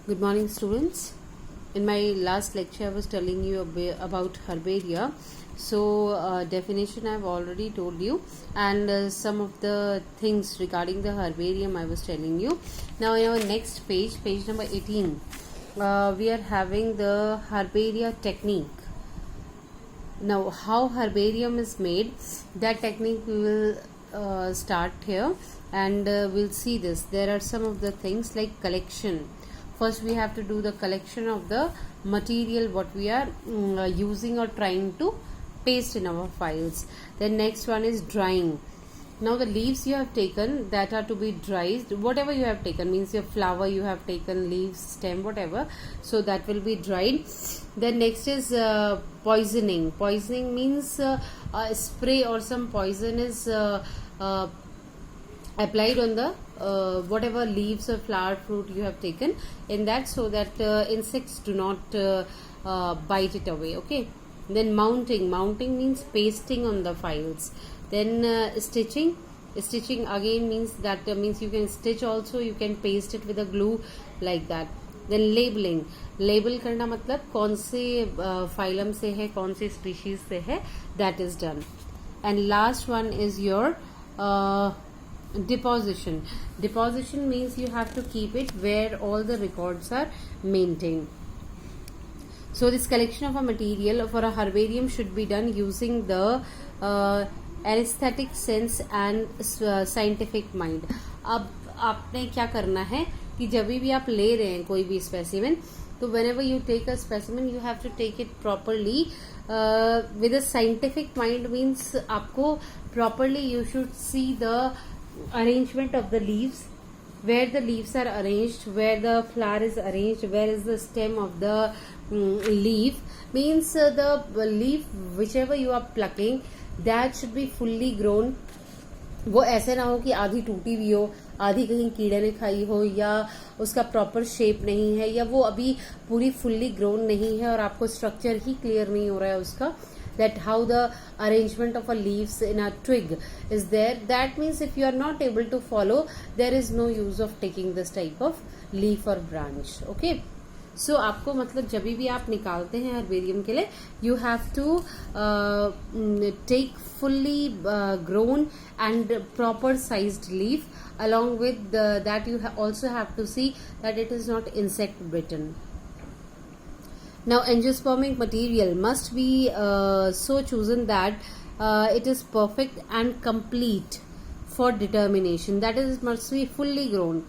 Good morning, students. In my last lecture, I was telling you about herbaria. So, definition I've already told you, and some of the things regarding the herbarium I was telling you. Now, in our next page, page number 18, we are having the herbaria technique. Now, how herbarium is made, that technique we will start here, and we'll see this. There are some of the things like collection. First, we have to do the collection of the material what we are using or trying to paste in our files. Then next one is drying. Now the leaves you have taken that are to be dried, whatever you have taken, means your flower you have taken, leaves, stem, whatever, so that will be dried. Then next is poisoning. Poisoning means a spray or some poison is applied on the whatever leaves or flower, fruit you have taken in that, so that insects do not bite it away. Okay. Then mounting. Mounting means pasting on the files. Then stitching. Stitching again means that means you can stitch also, you can paste it with a glue like that. Then labeling. Label करना मतलब कौन से phylum से है, कौन से species से है, that is done. And last one is your deposition. Deposition means you have to keep it where all the records are maintained. So this collection of a material for a herbarium should be done using the aesthetic sense and scientific mind. अब आपने क्या करना है कि जब भी आप ले रहे हैं कोई भी स्पेसिमेन, तो whenever you take a specimen you have to take it properly with a scientific mind. Means आपको properly you should see the arrangement of the leaves, where the leaves are arranged, where the flower is arranged, where is the stem of the leaf. Means the leaf whichever you are plucking, that should be fully grown. वो ऐसे ना हो कि आधी टूटी हुई हो, आधी कहीं कीड़े ने खाई हो, या उसका प्रॉपर शेप नहीं है, या वो अभी पूरी फुल्ली ग्रोन नहीं है और आपको स्ट्रक्चर ही क्लियर नहीं हो रहा है उसका, that how the arrangement of a leaves in a twig is there. That means if you are not able to follow, there is no use of taking this type of leaf or branch. Okay. So आपको मतलब जब भी आप निकालते हैं herbarium के लिए, you have to take fully grown and proper sized leaf. Along with that you also have to see that it is not insect bitten. Now angiospermic material must be so chosen that it is perfect and complete for determination. That is, must be fully grown.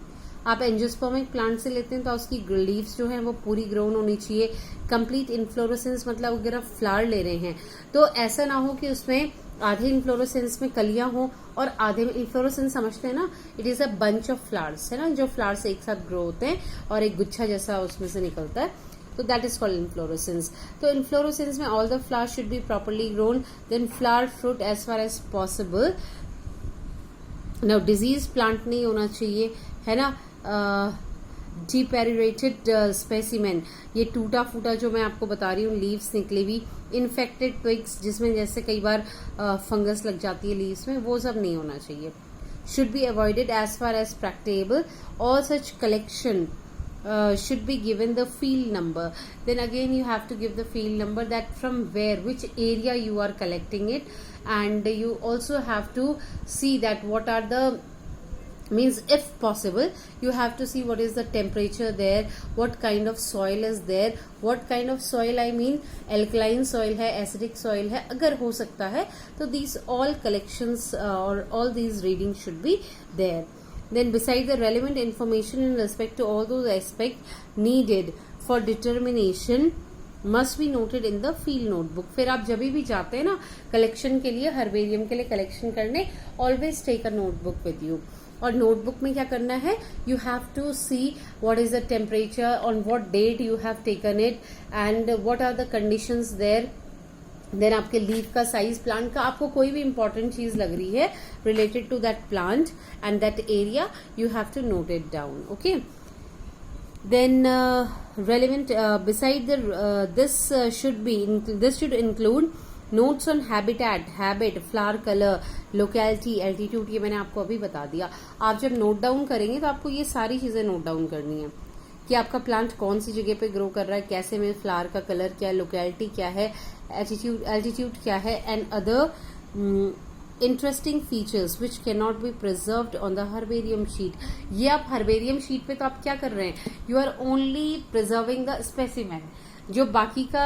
आप angiospermic plant से लेते हैं तो उसकी leaves जो है वो पूरी ग्रोन होनी चाहिए. कंप्लीट इन्फ्लोरेसेंस मतलब अगर आप फ्लावर ले रहे हैं तो ऐसा ना हो कि उसमें आधे इन्फ्लोरेसेंस में कलियां हो और आधे में इन्फ्लोरेसेंस समझते हैं ना, it is a bunch of flowers है ना, जो फ्लावर्स एक साथ ग्रो होते हैं और एक गुच्छा जैसा उसमें से निकलता है, तो दैट इज कॉल्ड इन्फ्लोरेसेंस. तो इन्फ्लोरेसेंस में all the flowers should be properly grown. Then flower fruit as far as possible. Now disease plant नहीं होना चाहिए, है ना. डिपेरिरेटेड स्पेसिमेन, ये टूटा फूटा जो मैं आपको बता रही हूँ, लीव्स निकली हुई, इन्फेक्टेड ट्विग्स जिसमें जैसे कई बार फंगस लग जाती है लीव्स में, वो सब नहीं होना चाहिए. Should be avoided as far as practicable. All such collection should be given the field number. Then again you have to give the field number, that from where, which area you are collecting it, and you also have to see that what are the, means if possible you have to see what is the temperature there, what kind of soil is there, what kind of soil, I mean alkaline soil है, acidic soil है, अगर हो सकता है तो these all collections or all these readings should be there. Then beside the relevant information in respect to all those aspects needed for determination must be noted in the field notebook. फिर आप जब भी जाते हैं ना collection के लिए, herbarium के लिए कलेक्शन करने, always take a notebook with you. और नोटबुक में क्या करना है, you have to see what is the temperature, on what date you have taken it, and what are the conditions there. Then आपके leaf का size, plant का, आपको कोई भी इंपॉर्टेंट चीज लग रही है related to that plant and that area, you have to note it down. Okay. Then relevant beside this should include notes on habitat, habit, flower color, locality, altitude. ये मैंने आपको अभी बता दिया. आप जब नोट डाउन करेंगे तो आपको ये सारी चीजें नोट डाउन करनी है. कि आपका प्लांट कौन सी जगह पे ग्रो कर रहा है, कैसे में, फ्लावर का कलर क्या है, लोकेलिटी क्या है, एल्टीट्यूड क्या है, and other interesting features which can not be preserved on the herbarium sheet. ये आप हर्बेरियम शीट पे तो आप क्या कर रहे हैं, you are only preserving the specimen. जो बाकी का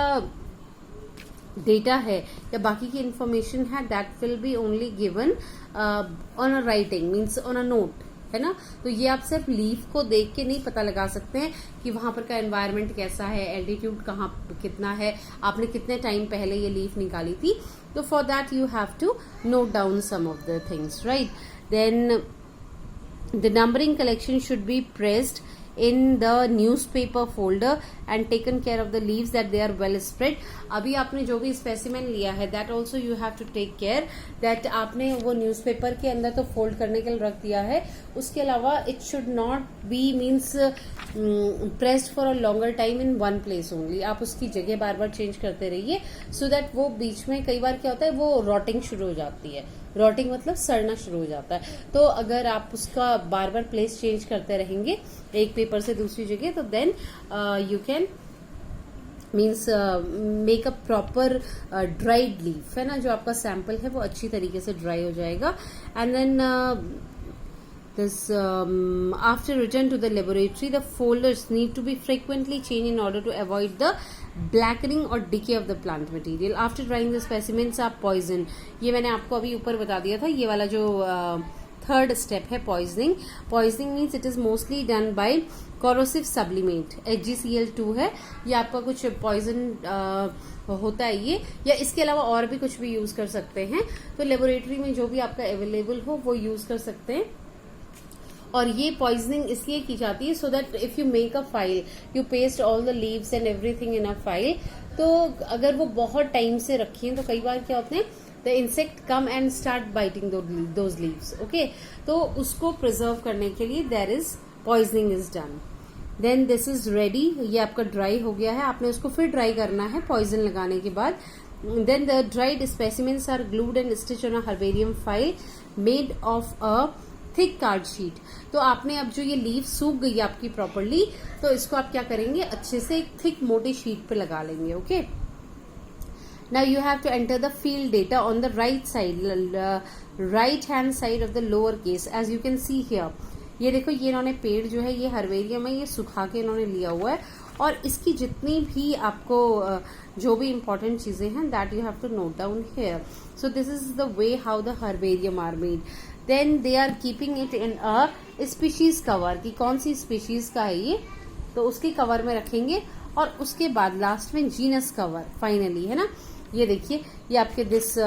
डेटा है या बाकी की इंफॉर्मेशन है that will be only given on a writing, means on a note, है ना. तो ये आप सिर्फ लीफ को देख के नहीं पता लगा सकते हैं कि वहां पर का एनवायरनमेंट कैसा है, एल्टीट्यूड कहाँ कितना है, आपने कितने टाइम पहले ये लीफ निकाली थी. तो for that you have to note down some of the things, right. Then the numbering collection should be pressed in the newspaper folder and taken care of the leaves that they are well spread. अभी आपने जो भी specimen लिया है that also you have to take care that आपने वो newspaper के अंदर तो फोल्ड करने के लिए रख दिया है. उसके अलावा it should not be means pressed for a longer time in one place only. आप उसकी जगह बार बार चेंज करते रहिए so that वो बीच में कई बार क्या होता है वो रॉटिंग शुरू हो जाती है. रॉटिंग मतलब सड़ना शुरू हो जाता है. तो अगर आप उसका बार बार प्लेस चेंज करते रहेंगे एक पेपर से दूसरी जगह तो then you can means make a proper dried leaf, है ना. जो आपका सैंपल है वो अच्छी तरीके से ड्राई हो जाएगा. And then this after return to the laboratory the folders need to be frequently changed in order to avoid the blackening or decay of the plant material. After drying the specimens are poisoned. ये मैंने आपको अभी ऊपर बता दिया था. ये वाला जो थर्ड स्टेप है poisoning. Poisoning means it is mostly done by corrosive sublimate, HgCl2 है. ये आपका कुछ पॉइजन होता है ये, या इसके अलावा और भी कुछ भी यूज कर सकते हैं. तो लेबोरेटरी में जो भी आपका अवेलेबल हो वो यूज कर सकते हैं. और ये पॉइजनिंग इसलिए की जाती है so that if you make a file you paste all the leaves and everything in a file. तो अगर वो बहुत टाइम से रखी है तो कई बार क्या होते हैं the insect come and start biting those leaves. Okay, तो उसको प्रिजर्व करने के लिए there is poisoning is done. Then this is ready. ये आपका ड्राई हो गया है. आपने उसको फिर ड्राई करना है पॉइजन लगाने के बाद. Then the dried specimens are glued and stitch on a herbarium file made of a thick card sheet. तो आपने अब जो ये लीव सूख गई आपकी प्रॉपरली तो इसको आप क्या करेंगे अच्छे से एक थिक मोटी शीट पे लगा लेंगे. Okay, now you have to enter the field data on the right side, right hand side of the lower case as you can see here. ये देखो ये इन्होंने पेड़ जो है ये हर्बेरियम है, ये सुखा के इन्होंने लिया हुआ है और इसकी जितनी भी आपको जो भी इंपॉर्टेंट चीजें हैं that you have to note down here. So this is the way how the herbarium are made. Then they are keeping it in a species cover की कौन सी स्पीशीज का है ये तो उसके कवर में रखेंगे और उसके बाद लास्ट में जीनस कवर फाइनली, है ना. ये देखिए ये आपके दिस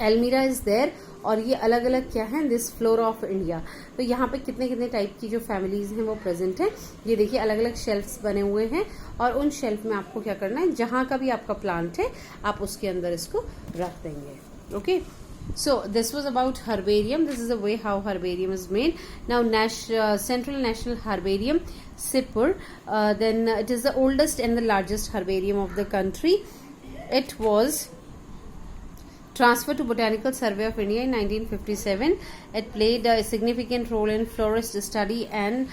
एल्मीरा इज देयर और ये अलग अलग क्या है दिस फ्लोरा ऑफ इंडिया. तो यहाँ पे कितने कितने टाइप की जो फैमिलीज हैं वो प्रेजेंट है. ये देखिए अलग अलग शेल्फ्स बने हुए हैं और उन शेल्फ में आपको क्या करना है जहां का भी आपका प्लांट है आप उसके अंदर इसको रख देंगे. Okay, so this was about herbarium. This is the way how herbarium is made. Now Central National Herbarium, Sipur, then it is the oldest and the largest herbarium of the country. It was transferred to Botanical Survey of India in 1957. It played a significant role in florist study and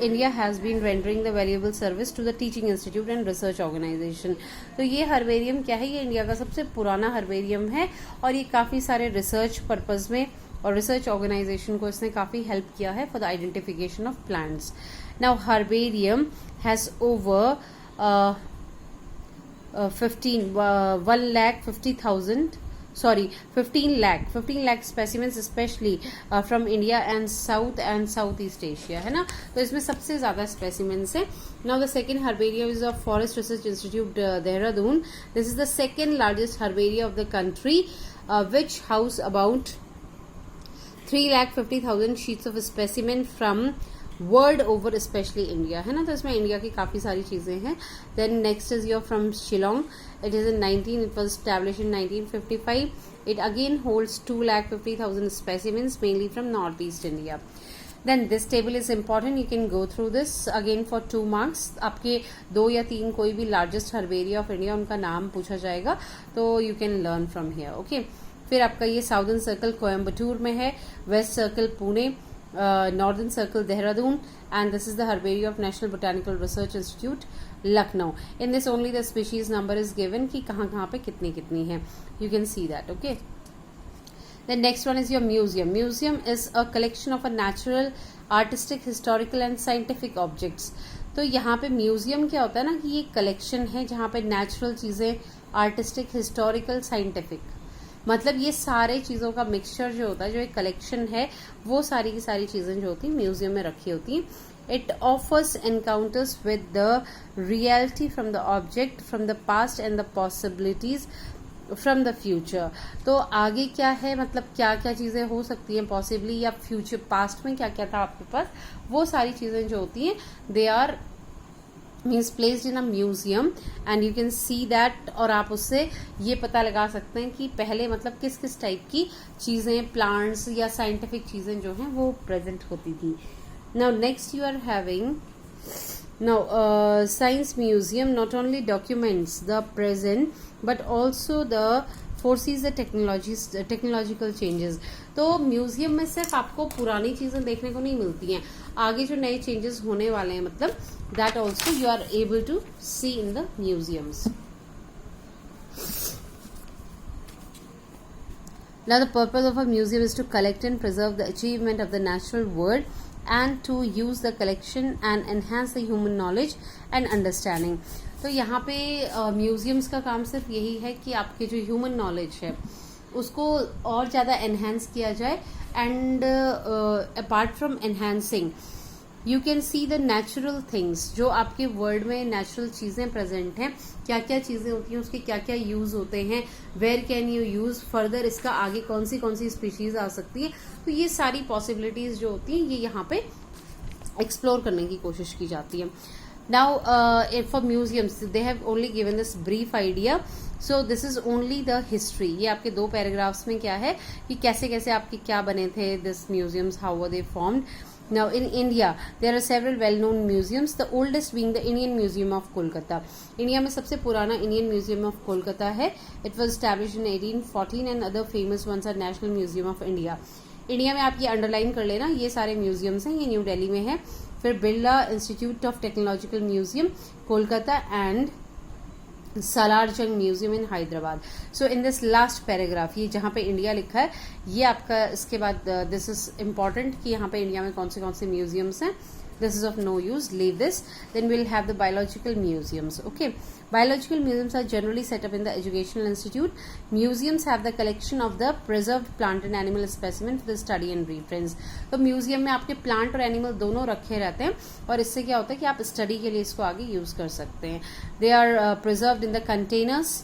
India has been rendering the valuable service to the teaching institute and research organization. तो ये herbarium क्या है, ये India का सबसे पुराना herbarium है और ये काफ़ी सारे रिसर्च पर्पस में और रिसर्च ऑर्गेनाइजेशन को इसने काफ़ी हेल्प किया है for the identification of plants. Now herbarium has over 15 lakh specimens especially from India and Southeast Asia, है ना. तो इसमें सबसे ज्यादा specimens है. Now the second herbarium is of Forest Research Institute Dehradun. This is the second largest herbarium of the country which house about 3,50,000 sheets of specimen from world over specially India, है ना. तो इसमें India की काफ़ी सारी चीज़ें हैं. Then next is your from Shillong. It is in 19 it was establish in 1955. It again holds 2,50,000 specimens mainly from north east India. Then this table is important, you can go through this again for 2 marks. आपके 2 या 3 कोई भी largest herbaria of India उनका नाम पूछा जाएगा तो you can learn from here. Okay, फिर आपका ये साउदर्न सर्कल कोयम्बटूर में है, west circle Pune, Northern Circle, Dehradun, and this is the Herbarium of National Botanical Research Institute, Lucknow. In this only the species number is given कि कहाँ पे कितनी है. You can see that. Okay. The next one is your museum. Museum is a collection of a natural, artistic, historical and scientific objects. तो यहाँ पे museum क्या होता है ना कि ये कलेक्शन है जहाँ पे नेचुरल चीज़ें, आर्टिस्टिक, हिस्टोरिकल, साइंटिफिक, मतलब ये सारे चीज़ों का मिक्सचर जो होता है, जो एक कलेक्शन है, वो सारी की सारी चीज़ें जो होती हैं म्यूजियम में रखी होती हैं. It offers encounters with the reality from the object, from the past and the possibilities from the future. तो आगे क्या है, मतलब क्या क्या चीज़ें हो सकती हैं पॉसिबली, या फ्यूचर पास्ट में क्या क्या था आपके पास, वो सारी चीज़ें जो होती हैं they are means placed in a museum and you can see that. और आप उससे ये पता लगा सकते हैं कि पहले मतलब किस किस टाइप की चीज़ें, प्लांट्स या साइंटिफिक चीज़ें जो हैं वो प्रेजेंट होती थी. Now next you are having science museum not only documents the present but also the forces the technological changes. तो म्यूजियम में सिर्फ आपको पुरानी चीज़ें देखने को नहीं मिलती हैं, आगे जो नए चेंजेस होने वाले हैं, मतलब that also you are able to see in the museums. Now the purpose of a museum is to collect and preserve the achievement of the natural world and to use the collection and enhance the human knowledge and understanding. तो यहाँ पे museums का काम सिर्फ यही है कि आपके जो ह्यूमन नॉलेज है उसको और ज़्यादा एनहेंस किया जाए and apart from enhancing you can see the natural things. जो आपके वर्ल्ड में नेचुरल चीज़ें प्रेजेंट हैं, क्या क्या चीज़ें होती हैं, उसके क्या क्या यूज़ होते हैं, where can you use further, इसका आगे कौन सी स्पीशीज़ आ सकती है. तो ये सारी पॉसिबिलिटीज़ जो होती हैं ये यहाँ पे एक्सप्लोर करने की कोशिश की जाती है. Now, for museums, they have only given this brief idea. So this is only the history. ये आपके 2 पैराग्राफ्स में क्या है कि कैसे कैसे आपके क्या बने थे this museums, how were they formed. Now in India, there are several well-known museums. The oldest being the Indian Museum of Kolkata. India में सबसे पुराना इंडियन म्यूजियम ऑफ कोलकाता है. It was established in 1814 and other famous ones are National Museum of India. India में आप ये underline कर लेना, ये सारे म्यूजियम्स हैं, ये न्यू दिल्ली में है. फिर Birla institute of technological museum Kolkata and Salar Jung museum in Hyderabad. So in this last paragraph ये जहाँ पे इंडिया लिखा है ये आपका, इसके बाद दिस इज इम्पॉर्टेंट कि यहाँ पे इंडिया में कौन से म्यूजियम्स हैं. This is of no use, leave this. Then we'll have the biological museums. Okay, biological museums are generally set up in the educational institute. Museums have the collection of the preserved plant and animal specimen for the study and reference. तो museum में आपके plant और animal दोनों रखे रहते हैं और इससे क्या होता है कि आप स्टडी के लिए इसको आगे यूज कर सकते हैं. They are preserved in the containers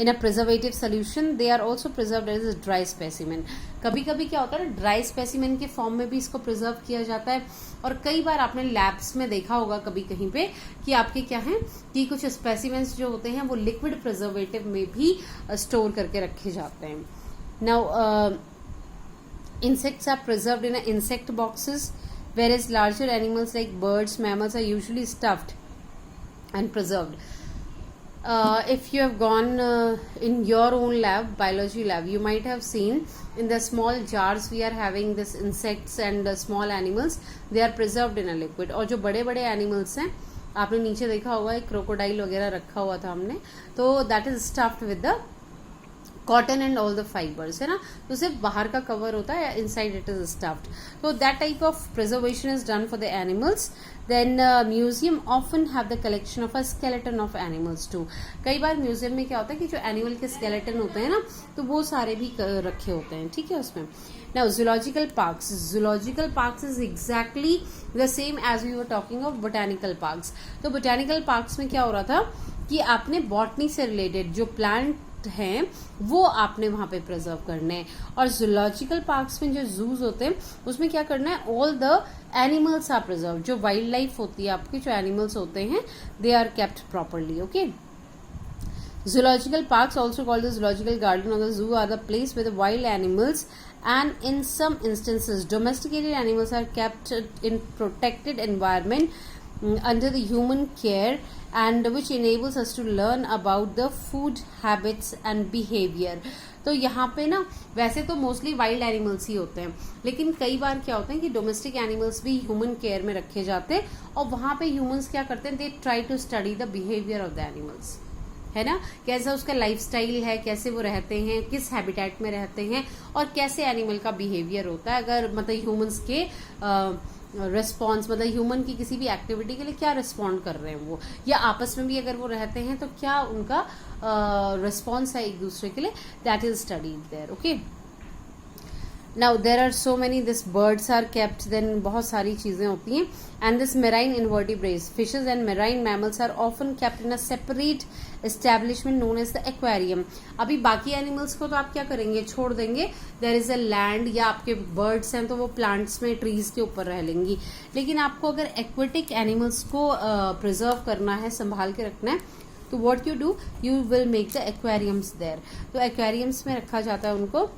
in a preservative solution. They are also preserved as a dry specimen. कभी कभी क्या होता है ना, ड्राई स्पेसिमेन के फॉर्म में भी इसको प्रिजर्व किया जाता है. और कई बार आपने लैब्स में देखा होगा कभी कहीं पे कि आपके क्या है कि कुछ स्पेसिमेंस जो होते हैं वो लिक्विड प्रिजर्वेटिव में भी स्टोर करके रखे जाते हैं. Now insects are preserved in insect boxes, whereas larger animals like birds, mammals are usually stuffed and preserved. If you have gone in your own lab, biology lab, you might have seen in the small jars we are having this insects and small animals. They are preserved in a liquid. और जो बड़े बड़े animals हैं, आपने नीचे देखा होगा एक क्रोकोडाइल वगैरह रखा हुआ था हमने, तो that is stuffed with the cotton and all the fibres, है ना. तो सिर्फ बाहर का कवर होता है, inside it is stuffed. So that type of preservation is done for the animals. Then museum often have the collection of a skeleton of animals too. कई बार म्यूजियम में क्या होता है कि जो एनिमल के स्केलेटन होते हैं ना, तो वो सारे भी रखे होते हैं, ठीक है उसमें. Now, zoological parks. Zoological parks is exactly the same as we were talking of botanical parks. तो botanical parks में क्या हो रहा था कि आपने बॉटनी से रिलेटेड जो प्लांट हैं वो आपने वहां पे प्रिजर्व करने हैं. और जूलॉजिकल पार्क्स में जो जूज होते हैं उसमें क्या करना है, all the animals are preserve. जो वाइल्ड लाइफ होती है आपकी, जो एनिमल्स होते हैं, they are kept properly. Okay. Zoological parks, also called the zoological garden or the zoo, are the place where the wild animals and in some instances domesticated animals are kept in protected environment under the human care, and which enables us to learn about the food habits and behavior. तो यहाँ पे ना वैसे तो mostly wild animals ही होते हैं, लेकिन कई बार क्या होता है कि डोमेस्टिक एनिमल्स भी ह्यूमन केयर में रखे जाते हैं, और वहां पे ह्यूमंस क्या करते हैं, they try to study the behaviour of the animals, है ना, कैसा उसका लाइफस्टाइल है, कैसे वो रहते हैं, किस हैबिटेट में रहते हैं, और कैसे एनिमल का बिहेवियर होता है, अगर मतलब ह्यूमंस के रिस्पॉन्स, मतलब ह्यूमन की किसी भी एक्टिविटी के लिए क्या रिस्पॉन्ड कर रहे हैं वो, या आपस में भी अगर वो रहते हैं तो क्या उनका रिस्पॉन्स है एक दूसरे के लिए, that is studied there. Okay, now there are so many, this birds are kept, then बहुत सारी चीजें होती हैं. And this marine invertebrates, fishes and marine mammals are often kept in a separate establishment known as the aquarium. अभी बाकी animals को तो आप क्या करेंगे, छोड़ देंगे, देर इज अ लैंड, या आपके बर्ड्स हैं तो वो प्लांट्स में, ट्रीज के ऊपर रह लेंगी. लेकिन आपको अगर एक्वेटिक एनिमल्स को प्रिजर्व करना है, संभाल के रखना है, तो what you do, you will make the aquariums there. तो एक्वेरियम्स में रखा जाता है उनको.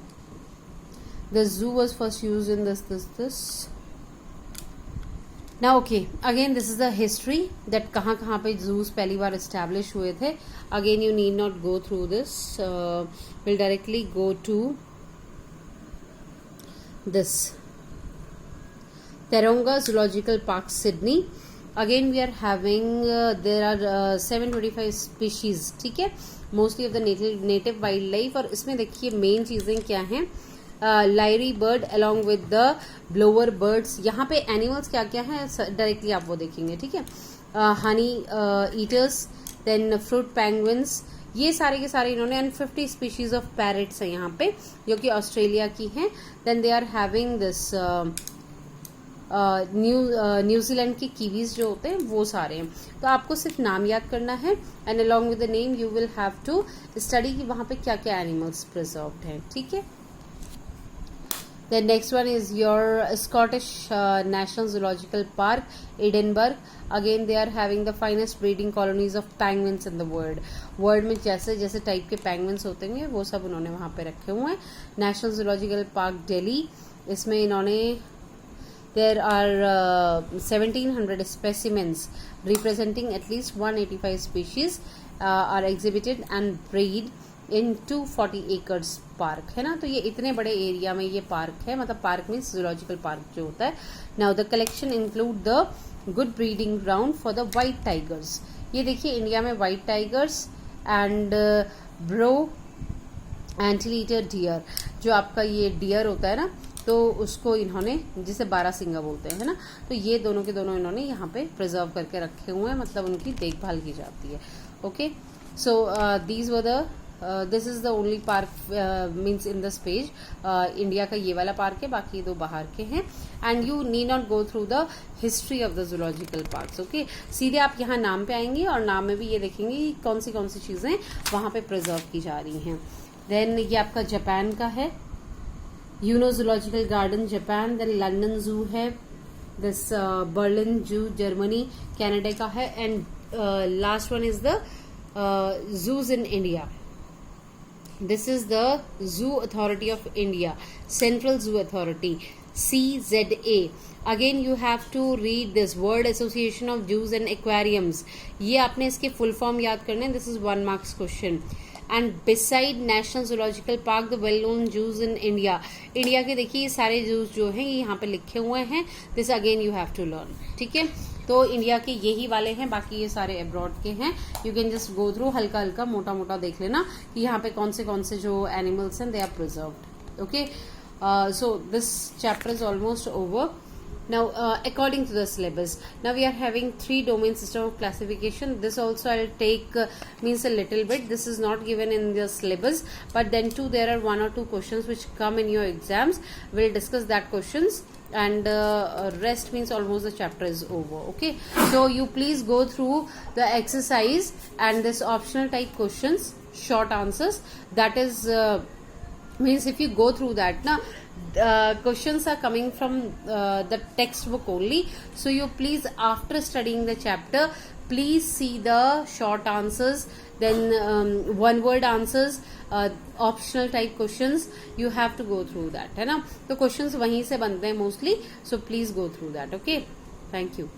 The zoo was first used in this. Now okay, again this is the history that कहाँ पे zoos पहली बार establish हुए थे. Again you need not go through this. We'll directly go to this. Taronga Zoological Park, Sydney. Again we are having there are 725 species. ठीक है, mostly of the native wildlife. और इसमें देखिए मेन चीजें क्या हैं. Lyre bird along with the bower birds. यहाँ पे एनिमल्स क्या क्या है डायरेक्टली आप वो देखेंगे. ठीक है, honey eaters, then fruit penguins, ये सारे के सारे इन्होंने, एंड 50 स्पीशीज ऑफ पैरेट्स है यहाँ पे जो कि ऑस्ट्रेलिया की हैं. Then they are having this New Zealand की कीवीज जो होते हैं वो सारे हैं. तो आपको सिर्फ नाम याद करना है, and along with the name you will have to study कि वहाँ पे क्या क्या एनिमल्स प्रिजर्व्ड हैं. ठीक है. The next one is your Scottish National Zoological Park, Edinburgh. Again, they are having the finest breeding colonies of penguins in the world. World में जैसे जैसे टाइप के penguins होते हैं वो सब उन्होंने वहाँ पे रखे हुए हैं. National Zoological Park, Delhi. इसमें इन्होंने there are 1700 specimens representing at least 185 species are exhibited and bred in 240 acres park, है ना. तो ये इतने बड़े एरिया में ये पार्क है, मतलब पार्क मीन्स जूलॉजिकल पार्क जो होता है. Now the collection include the good breeding ground for the white tigers. ये देखिए इंडिया में white tigers and brow antlered deer, जो आपका ये डियर होता है ना, तो उसको इन्होंने जिसे 12 सिंगा बोलते हैं, है ना, तो ये दोनों के दोनों इन्होंने यहाँ पे प्रिजर्व करके रखे हुए हैं, मतलब उनकी देखभाल की जाती है. Okay, so these were the this is the only park means in this page. India का ये वाला पार्क है, बाकी दो बाहर के हैं. And you need not go through the history of the zoological parks. Okay, सीधे आप यहाँ नाम पे आएंगे और नाम में भी ये देखेंगे कि कौन सी चीजें वहां पे प्रिजर्व की जा रही हैं. देन ये आपका जापान का है, Ueno zoological garden Japan. Then London zoo है, this Berlin zoo Germany Canada का है. And last one is the zoos in India. This is the Zoo Authority of India, Central Zoo Authority, CZA. Again you have to read this World Association of Zoos and Aquariums. ये आपने इसके full form याद करने हैं. This is 1 marks question. And beside National Zoological Park, the well-known zoos in India. India के देखिए ये सारे zoos जो हैं ये यहाँ पे लिखे हुए हैं. This again you have to learn. ठीक है, तो इंडिया के यही वाले हैं, बाकी ये सारे अब्रॉड के हैं. You can just go through, हल्का हल्का मोटा मोटा देख लेना कि यहाँ पे कौन से जो एनिमल्स हैं they are preserved. Okay, so this chapter is almost over. Now, according to the syllabus, now we are having 3 domain system of classification. This also I'll take means a little bit. This is not given in the syllabus, but then too there are 1 or 2 questions which come in your exams. We'll discuss that questions, and rest means almost the chapter is over. Okay, so you please go through the exercise and this optional type questions, short answers. That is means if you go through that na. Questions are coming from the textbook only, so you please, after studying the chapter, please see the short answers, then one word answers, optional type questions. You have to go through that, है ना. तो questions वहीं से बनते हैं mostly, so please go through that. Okay, thank you.